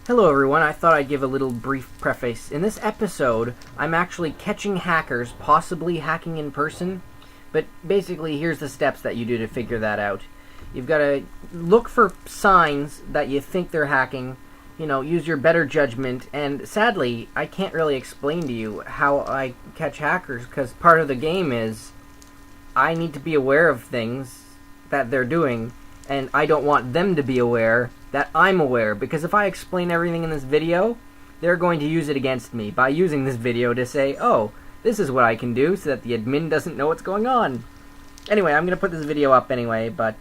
Hello everyone, I thought I'd give a little brief preface. In this episode, I'm actually catching hackers, possibly hacking in person, but basically here's the steps that you do to figure that out. You've got to look for signs that you think they're hacking, use your better judgment, and sadly, I can't really explain to you how I catch hackers, because part of the game is I need to be aware of things that they're doing, and I don't want them to be aware that I'm aware, because if I explain everything in this video, they're going to use it against me by using this video to say, oh, this is what I can do, so that the admin doesn't know what's going on. Anyway, I'm going to put this video up anyway, but,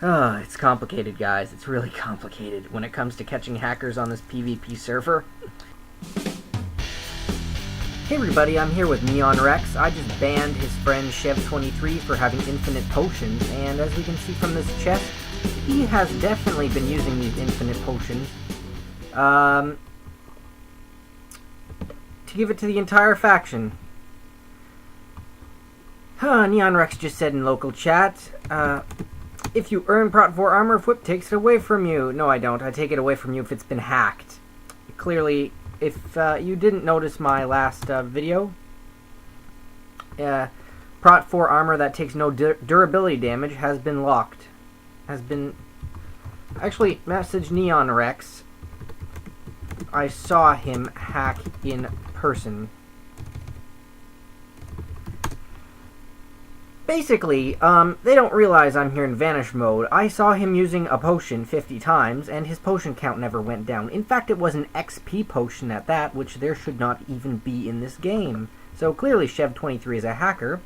it's complicated, guys. It's really complicated when it comes to catching hackers on this PvP server. Hey everybody, I'm here with Neon Rex. I just banned his friend Chev23 for having infinite potions, and as we can see from this chest, he has definitely been using these infinite potions. To give it to the entire faction. Neon Rex just said in local chat, if you earn Prot 4 armor, Fwipp takes it away from you. No, I don't. I take it away from you if it's been hacked. Clearly, if you didn't notice my last video, Prot 4 armor that takes no durability damage has been locked. Actually, message Neon Rex. I saw him hack in person. Basically, they don't realize I'm here in vanish mode. I saw him using a potion 50 times, and his potion count never went down. In fact, it was an XP potion at that, which there should not even be in this game. So clearly Chev23 is a hacker,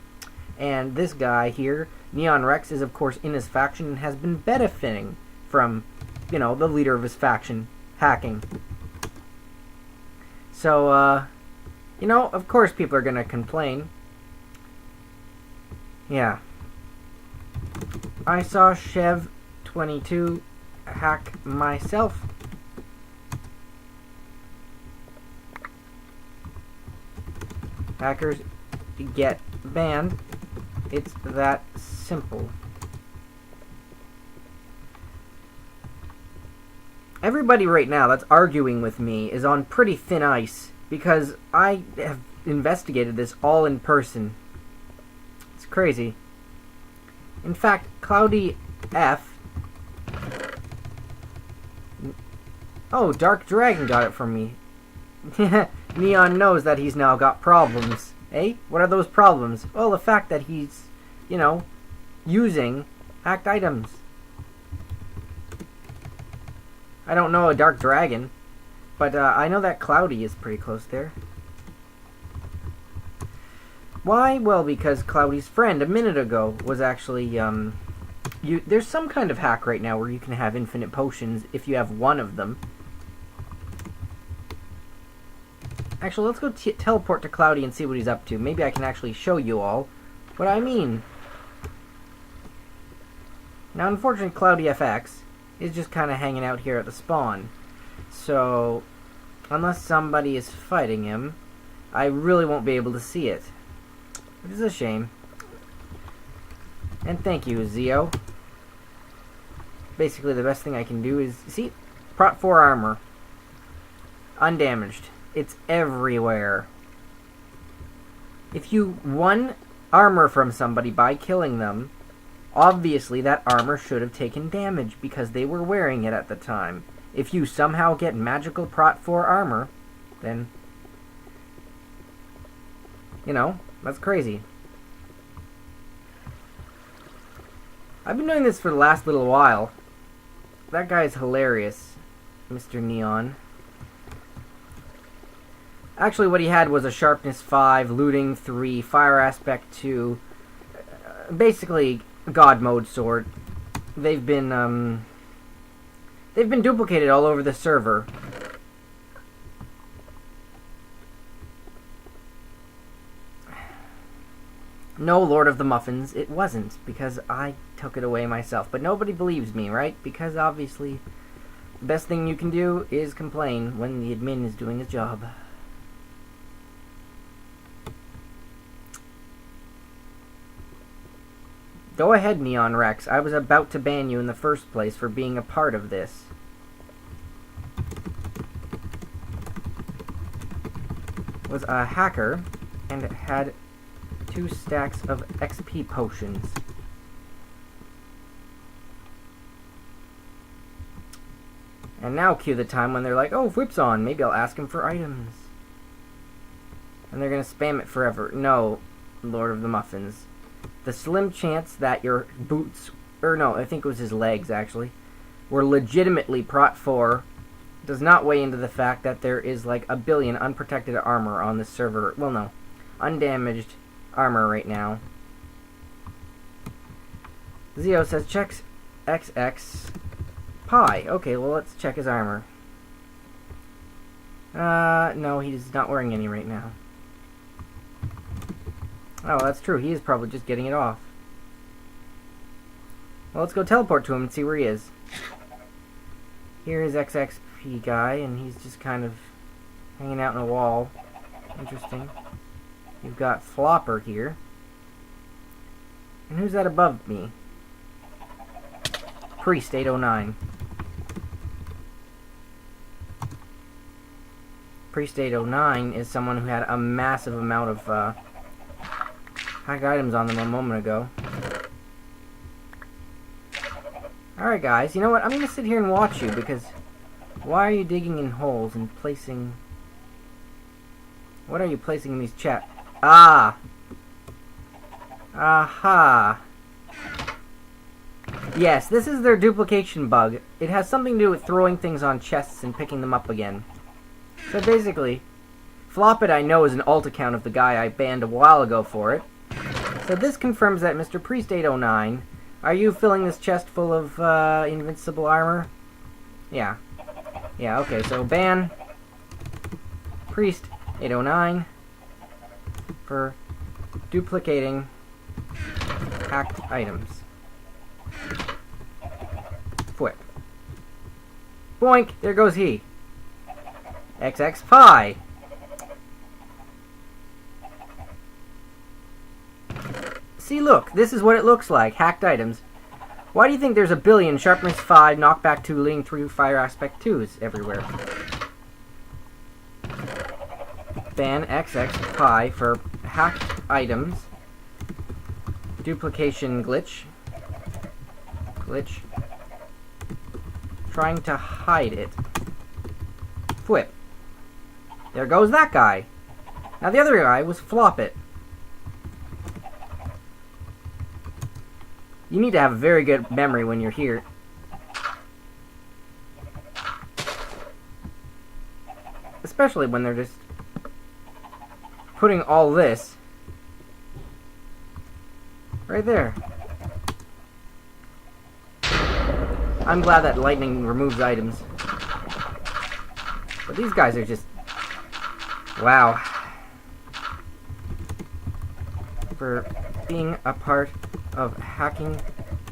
and this guy here, Neon Rex, is of course in his faction and has been benefiting from, the leader of his faction hacking. So, of course people are gonna complain. Yeah. I saw Chev22 hack myself. Hackers get banned. It's that simple. Everybody right now that's arguing with me is on pretty thin ice, because I have investigated this all in person. It's crazy. In fact, Cloudy F... Oh, Dark Dragon got it from me. Neon knows that he's now got problems. Eh? What are those problems? Well, the fact that he's, using hacked items. I don't know a Dark Dragon, but I know that Cloudy is pretty close there. Why? Well, because Cloudy's friend a minute ago was actually, there's some kind of hack right now where you can have infinite potions if you have one of them. Actually, let's go teleport to Cloudy and see what he's up to. Maybe I can actually show you all what I mean. Now, unfortunately, Cloudy FX is just kind of hanging out here at the spawn. So, unless somebody is fighting him, I really won't be able to see it. Which is a shame. And thank you, Zeo. Basically, the best thing I can do is... See? Prot 4 armor. Undamaged. It's everywhere. If you won armor from somebody by killing them, obviously that armor should have taken damage because they were wearing it at the time. If you somehow get magical Prot 4 armor, then, that's crazy. I've been doing this for the last little while. That guy's hilarious, Mr. Neon. Actually, what he had was a Sharpness 5, Looting 3, Fire Aspect 2, basically God Mode sword. They've been duplicated all over the server. No, Lord of the Muffins, it wasn't, because I took it away myself. But nobody believes me, right? Because obviously, the best thing you can do is complain when the admin is doing his job. Go ahead, Neon Rex. I was about to ban you in the first place for being a part of this. was a hacker and had 2 stacks of XP potions. And now cue the time when they're like, oh, Fwipp's on, maybe I'll ask him for items. And they're gonna spam it forever. No, Lord of the Muffins. The slim chance that your boots, or no, I think it was his legs actually, were legitimately Prot 4 does not weigh into the fact that there is like a billion unprotected armor on this server. Well, no, undamaged armor right now. Zio says checks XX Pi. Okay, well, let's check his armor. No, he's not wearing any right now. Oh, that's true. He is probably just getting it off. Well, let's go teleport to him and see where he is. Here is XXP guy, and he's just kind of hanging out in a wall. Interesting. You've got Flopper here. And who's that above me? Priest 809. Priest 809 is someone who had a massive amount of hack items on them a moment ago. Alright guys, you know what? I'm going to sit here and watch you because why are you digging in holes and placing... What are you placing in these chests? Ah! Aha! Yes, this is their duplication bug. It has something to do with throwing things on chests and picking them up again. So basically, Flop It I know is an alt account of the guy I banned a while ago for it. So this confirms that Mr. Priest 809, are you filling this chest full of invincible armor? Yeah. Yeah, okay, so ban Priest 809 for duplicating hacked items. Fwipp. Boink! There goes he. XX Pi. See, look, this is what it looks like. Hacked items. Why do you think there's a billion Sharpness 5, Knockback 2, Leading 3, Fire Aspect 2s everywhere? Ban XX Pi for hacked items. Duplication glitch. Trying to hide it. Fwipp. There goes that guy. Now the other guy was Flop It. You need to have a very good memory when you're here. Especially when they're just putting all this right there. I'm glad that lightning removes items. But these guys are just... Wow. For being a part of hacking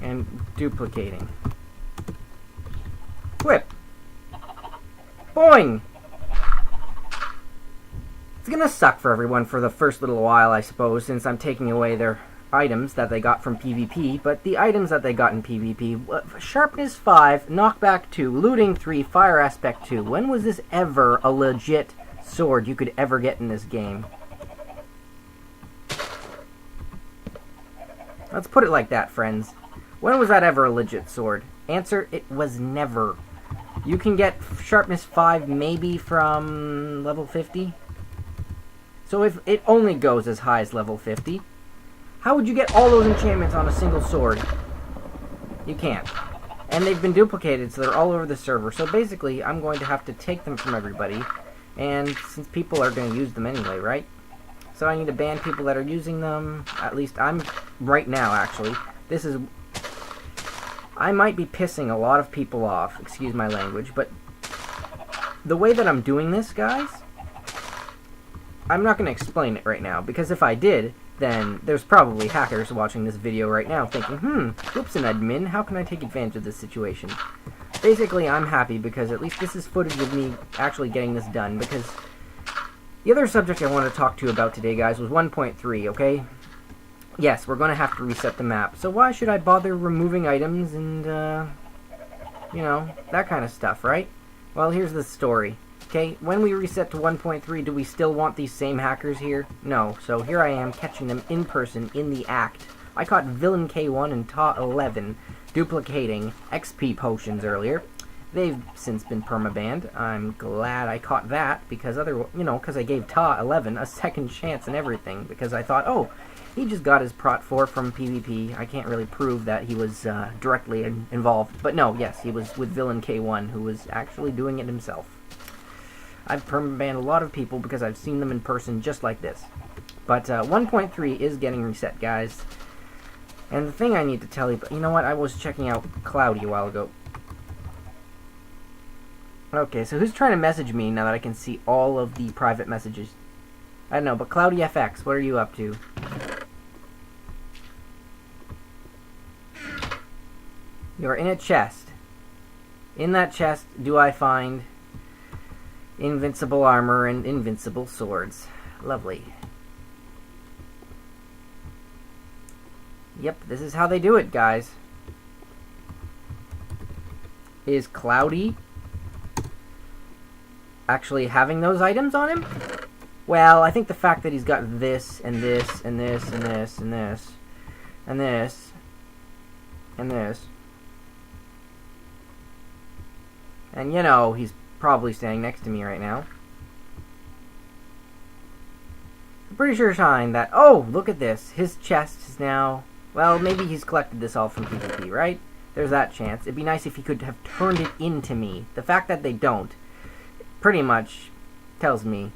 and duplicating. Fwipp! Boing! It's gonna suck for everyone for the first little while, I suppose, since I'm taking away their items that they got from PvP, but the items that they got in PvP, Sharpness 5, Knockback 2, Looting 3, Fire Aspect 2. When was this ever a legit sword you could ever get in this game? Let's put it like that, friends. When was that ever a legit sword? Answer, it was never. You can get Sharpness 5 maybe from level 50. So if it only goes as high as level 50, how would you get all those enchantments on a single sword? You can't. And they've been duplicated, so they're all over the server. So basically, I'm going to have to take them from everybody. And since people are going to use them anyway, right? So I need to ban people that are using them. At least I'm right now, actually. This is... I might be pissing a lot of people off. Excuse my language. But the way that I'm doing this, guys, I'm not going to explain it right now. Because if I did, then there's probably hackers watching this video right now thinking, whoops, an admin, how can I take advantage of this situation? Basically, I'm happy because at least this is footage of me actually getting this done. Because the other subject I want to talk to you about today, guys, was 1.3, okay? Yes, we're going to have to reset the map. So why should I bother removing items and, you know, that kind of stuff, right? Well, here's the story. Okay, when we reset to 1.3, do we still want these same hackers here? No, so here I am catching them in person in the act. I caught Villain K1 and Ta11 duplicating XP potions earlier. They've since been permabanned. I'm glad I caught that because because I gave Ta11 a second chance and everything because I thought, oh, he just got his Prot 4 from PvP. I can't really prove that he was directly involved. But no, yes, he was with Villain K1 who was actually doing it himself. I've permabanned a lot of people because I've seen them in person just like this. But 1.3 is getting reset, guys. And the thing I need to tell you, but you know what? I was checking out Cloudy a while ago. Okay, so who's trying to message me now that I can see all of the private messages? I don't know, but Cloudy FX, what are you up to? You're in a chest. In that chest, do I find invincible armor and invincible swords? Lovely. Yep, this is how they do it, guys. Is Cloudy actually having those items on him? Well, I think the fact that he's got this, and this, and this, and this, and this, and this, and this, and you know, he's probably standing next to me right now. I'm pretty sure Shine that, oh, look at this. His chest is now, well, maybe he's collected this all from PvP, right? There's that chance. It'd be nice if he could have turned it into me. The fact that they don't pretty much tells me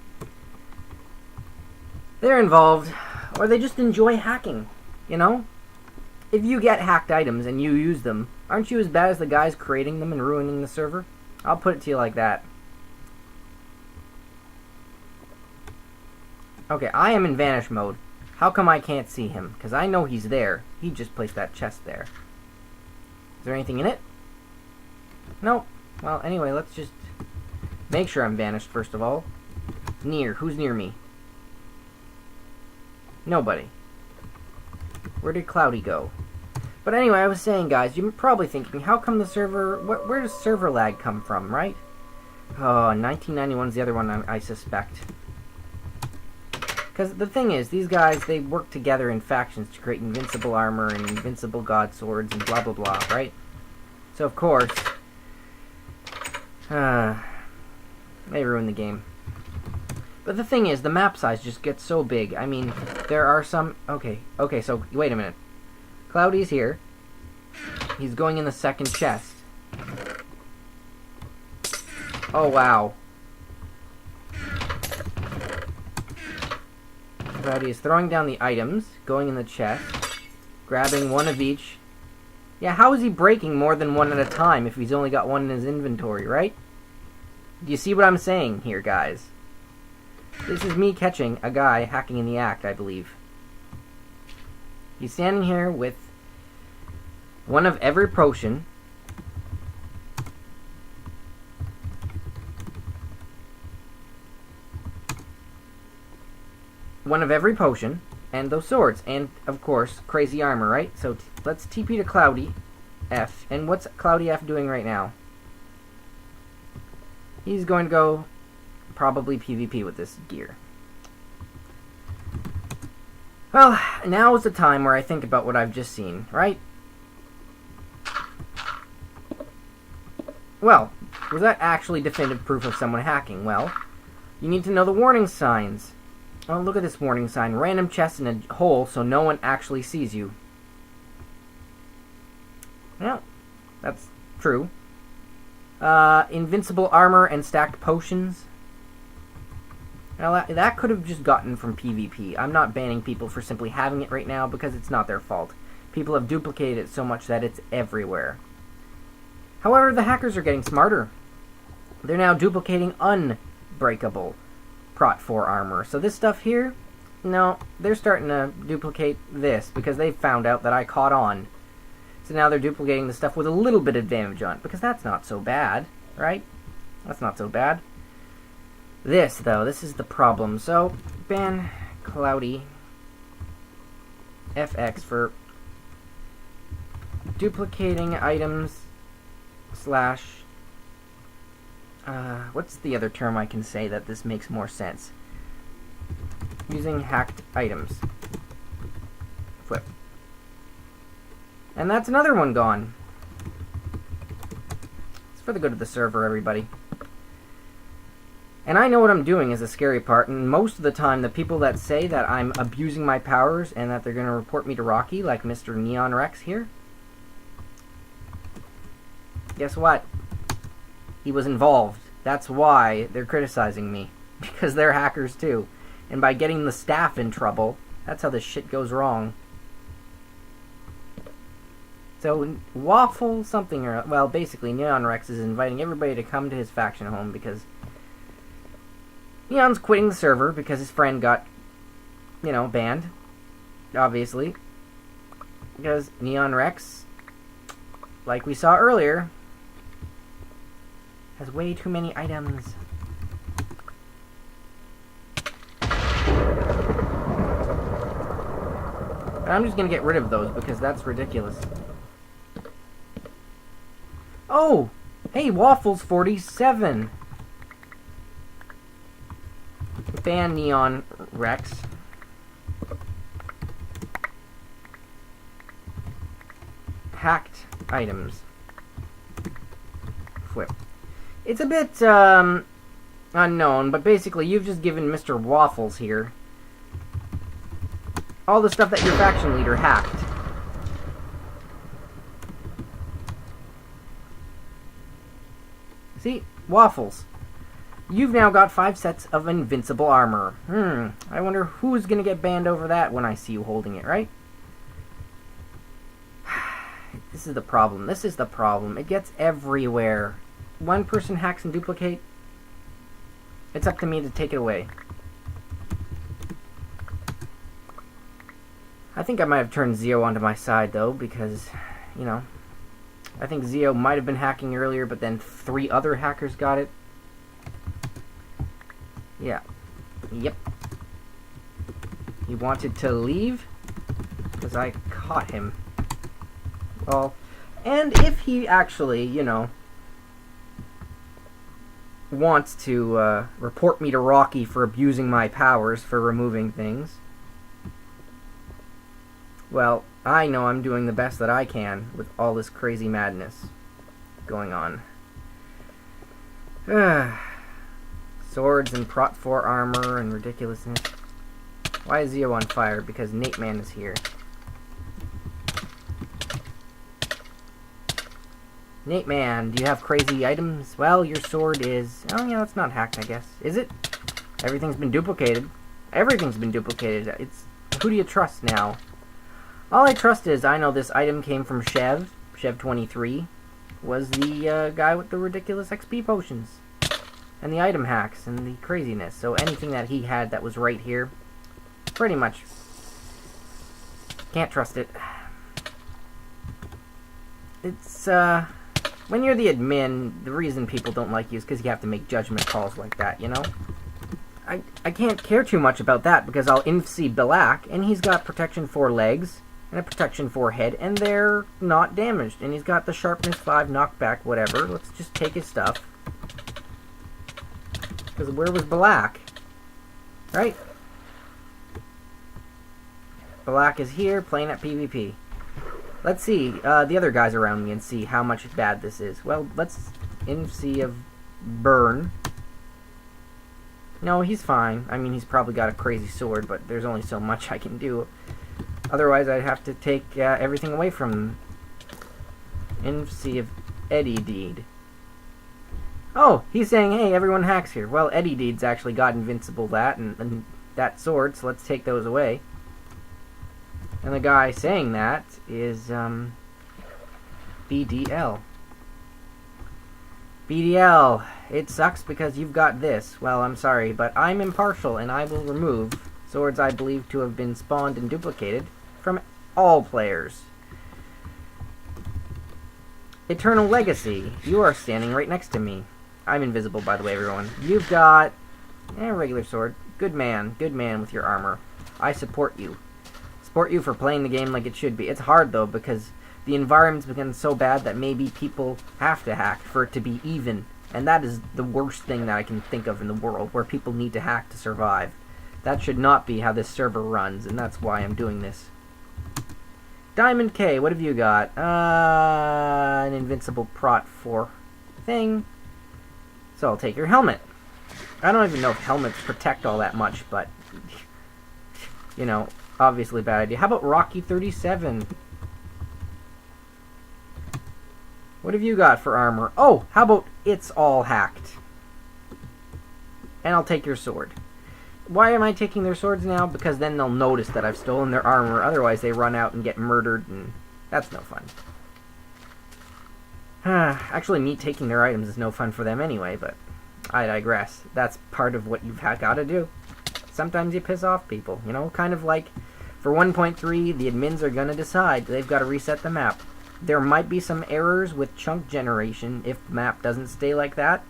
they're involved, or they just enjoy hacking, you know? If you get hacked items and you use them, aren't you as bad as the guys creating them and ruining the server? I'll put it to you like that. Okay, I am in vanish mode. How come I can't see him? Because I know he's there. He just placed that chest there. Is there anything in it? Nope. Well, anyway, let's just make sure I'm vanished, first of all. Near. Who's near me? Nobody. Where did Cloudy go? But anyway, I was saying, guys, you're probably thinking, how come the server... where does server lag come from, right? Oh, 1991 is the other one I suspect. Because the thing is, these guys, they work together in factions to create invincible armor and invincible god swords and blah blah blah, right? So, of course... they ruin the game. But the thing is, the map size just gets so big. I mean, there are some... Okay, so, wait a minute. Cloudy's here. He's going in the second chest. Oh, wow. Cloudy is throwing down the items, going in the chest, grabbing one of each. Yeah, how is he breaking more than one at a time if he's only got one in his inventory, right? Do you see what I'm saying here, guys? This is me catching a guy hacking in the act, I believe. He's standing here with one of every potion. One of every potion, and those swords, and, of course, crazy armor, right? So, let's TP to Cloudy F. And what's Cloudy F doing right now? He's going to go probably PvP with this gear. Well, now is the time where I think about what I've just seen, right? Well, was that actually definitive proof of someone hacking? Well, you need to know the warning signs. Oh, look at this warning sign. Random chest in a hole so no one actually sees you. Well, that's true. Invincible armor and stacked potions. Now, that could have just gotten from PvP. I'm not banning people for simply having it right now because it's not their fault. People have duplicated it so much that it's everywhere. However, the hackers are getting smarter. They're now duplicating unbreakable Prot 4 armor. So this stuff here, no, they're starting to duplicate this because they found out that I caught on. So now they're duplicating the stuff with a little bit of damage on it, because that's not so bad, right? That's not so bad. This, though, this is the problem. So, ban Cloudy FX for duplicating items / what's the other term I can say that this makes more sense? Using hacked items. Fwipp. And that's another one gone. It's for the good of the server, everybody. And I know what I'm doing is the scary part, and most of the time the people that say that I'm abusing my powers and that they're going to report me to Rocky, like Mr. Neon Rex here, guess what? He was involved. That's why they're criticizing me. Because they're hackers too. And by getting the staff in trouble, that's how this shit goes wrong. So, Waffle something or... Well, basically, Neon Rex is inviting everybody to come to his faction home because... Neon's quitting the server because his friend got, banned. Obviously. Because Neon Rex, like we saw earlier, has way too many items. But I'm just gonna get rid of those because that's ridiculous. Oh! Hey, Waffles 47! Ban Neon Rex. Hacked items. Fwipp. It's a bit, unknown, but basically you've just given Mr. Waffles here all the stuff that your faction leader hacked. See? Waffles. You've now got 5 sets of invincible armor. I wonder who's gonna get banned over that when I see you holding it, right? This is the problem. This is the problem. It gets everywhere. One person hacks and duplicate. It's up to me to take it away. I think I might have turned Zio onto my side, though, because, I think Zio might have been hacking earlier, but then 3 other hackers got it. Yeah. Yep. He wanted to leave because I caught him. Well, and if he actually, wants to report me to Rocky for abusing my powers for removing things, well, I know I'm doing the best that I can with all this crazy madness going on. Swords and Prot 4 armor and ridiculousness. Why is Zio on fire? Because Nate Man is here. Nate Man, do you have crazy items? Well, your sword is... Oh, yeah, that's not hacked, I guess. Is it? Everything's been duplicated. Everything's been duplicated. It's... Who do you trust now? All I trust is I know this item came from Chev. Chev23 was the guy with the ridiculous XP potions. And the item hacks and the craziness. So anything that he had that was right here, pretty much can't trust it. It's, when you're the admin, the reason people don't like you is because you have to make judgment calls like that, I can't care too much about that because I'll see Black, and he's got protection 4 legs and a protection 4 head, and they're not damaged. And he's got the sharpness 5 knockback, whatever. Let's just take his stuff. Because where was Black? Right? Black is here, playing at PvP. Let's see the other guys around me and see how much bad this is. Well, let's see of Burn. No, he's fine. I mean, he's probably got a crazy sword, but there's only so much I can do. Otherwise, I'd have to take everything away from him. See of Eddie Deed. Oh, he's saying, hey, everyone hacks here. Well, Eddie Deed's actually got invincible that and that sword, so let's take those away. And the guy saying that is, BDL. BDL, it sucks because you've got this. Well, I'm sorry, but I'm impartial, and I will remove swords I believe to have been spawned and duplicated from all players. Eternal Legacy, you are standing right next to me. I'm invisible, by the way, everyone. You've got a regular sword. Good man with your armor. I support you. Support you for playing the game like it should be. It's hard, though, because the environment's become so bad that maybe people have to hack for it to be even. And that is the worst thing that I can think of in the world, where people need to hack to survive. That should not be how this server runs, and that's why I'm doing this. Diamond K, what have you got? An invincible prot 4 thing. So I'll take your helmet. I don't even know if helmets protect all that much, but, you know, obviously a bad idea. How about Rocky 37? What have you got for armor? Oh, how about it's all hacked? And I'll take your sword. Why am I taking their swords now? Because then they'll notice that I've stolen their armor. Otherwise, they run out and get murdered, and that's no fun. Actually, me taking their items is no fun for them anyway, but I digress. That's part of what you've got to do. Sometimes you piss off people, you know? Kind of like, for 1.3, the admins are going to decide they've got to reset the map. There might be some errors with chunk generation if the map doesn't stay like that.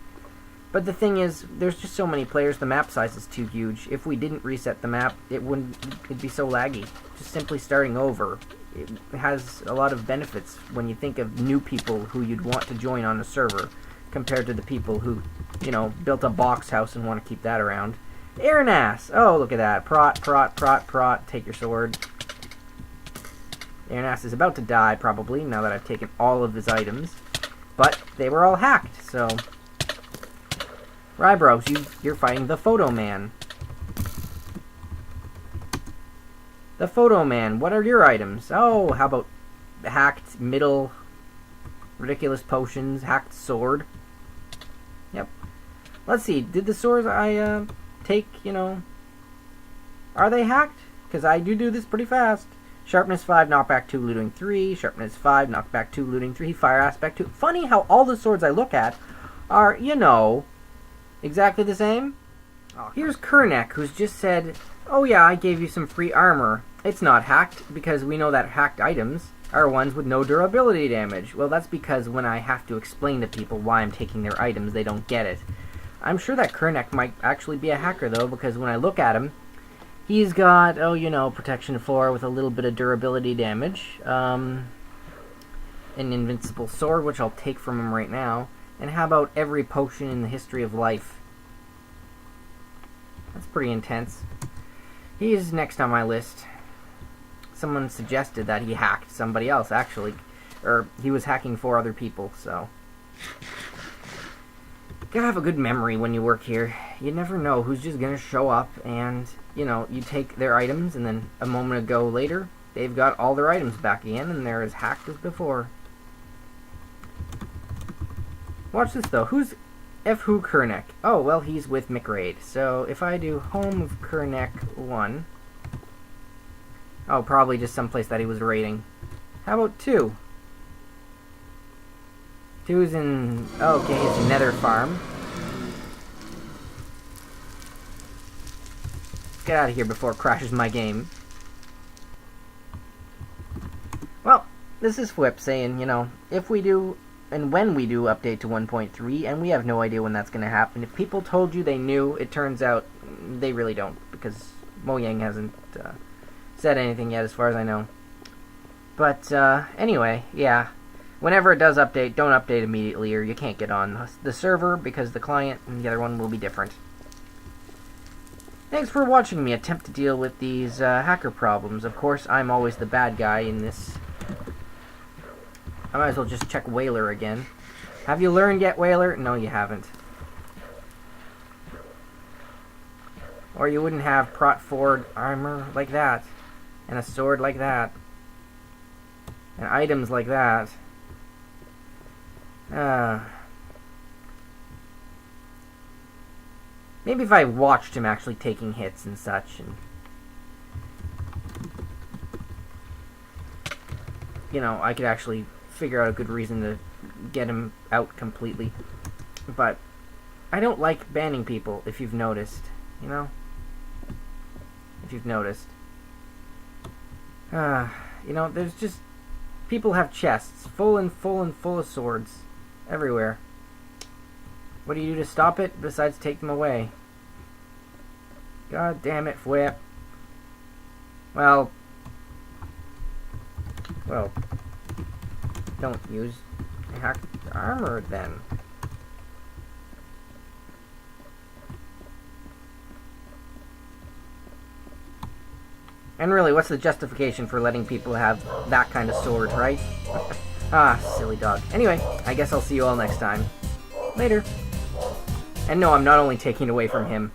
But the thing is, there's just so many players, the map size is too huge. If we didn't reset the map, it'd be so laggy. Just simply starting over, it has a lot of benefits when you think of new people who you'd want to join on a server, compared to the people who, you know, built a box house and want to keep that around. Airnass! Oh, look at that. Prot. Take your sword. Airnass is about to die, probably, now that I've taken all of his items. But they were all hacked, so... Rybros, you're fighting the Photo Man. The Photo Man, what are your items? Oh, how about hacked middle, ridiculous potions, hacked sword? Yep. Let's see, did the swords I take, you know, are they hacked? Because I do this pretty fast. Sharpness 5, knockback 2, looting 3. Sharpness 5, knockback 2, looting 3. Fire aspect 2. Funny how all the swords I look at are, you know, exactly the same. Oh, here's Kernek, who's just said, oh yeah, I gave you some free armor. It's not hacked, because we know that hacked items are ones with no durability damage. Well, that's because when I have to explain to people why I'm taking their items, they don't get it. I'm sure that Kernek might actually be a hacker, though, because when I look at him, he's got, oh, you know, protection 4 with a little bit of durability damage. An invincible sword, which I'll take from him right now. And how about every potion in the history of life? That's pretty intense. He is next on my list. Someone suggested that he hacked somebody else, actually. Or he was hacking 4 other people, so... Gotta have a good memory when you work here. You never know who's just gonna show up and, you know, you take their items and then a moment ago later, they've got all their items back again and they're as hacked as before. Watch this though. Who's Who Kernek? Oh, well, he's with Macleod. So if I do home of Kernek 1, oh, probably just someplace that he was raiding. How about 2? 2's in, oh, okay, his nether farm. Let's get out of here before it crashes my game. Well, this is Fwipp saying, you know, if we do, and when we do update to 1.3, and we have no idea when that's going to happen, if people told you they knew, it turns out they really don't, because Mojang hasn't said anything yet, as far as I know. But, anyway, yeah. Whenever it does update, don't update immediately, or you can't get on the server, because the client and the other one will be different. Thanks for watching me attempt to deal with these hacker problems. Of course, I'm always the bad guy in this. I might as well just check Whaler again. Have you learned yet, Whaler? No, you haven't. Or you wouldn't have Prot 4 armor like that, and a sword like that, and items like that. Maybe if I watched him actually taking hits and such, and you know, I could actually figure out a good reason to get him out completely. But I don't like banning people, if you've noticed, you know? If you've noticed. You know, there's just... people have chests, full of swords. Everywhere. What do you do to stop it, besides take them away? God damn it, Fwipp. Well, don't use hacked armor, then. And really, what's the justification for letting people have that kind of sword, right? Ah, silly dog. Anyway, I guess I'll see you all next time. Later. And no, I'm not only taking it away from him.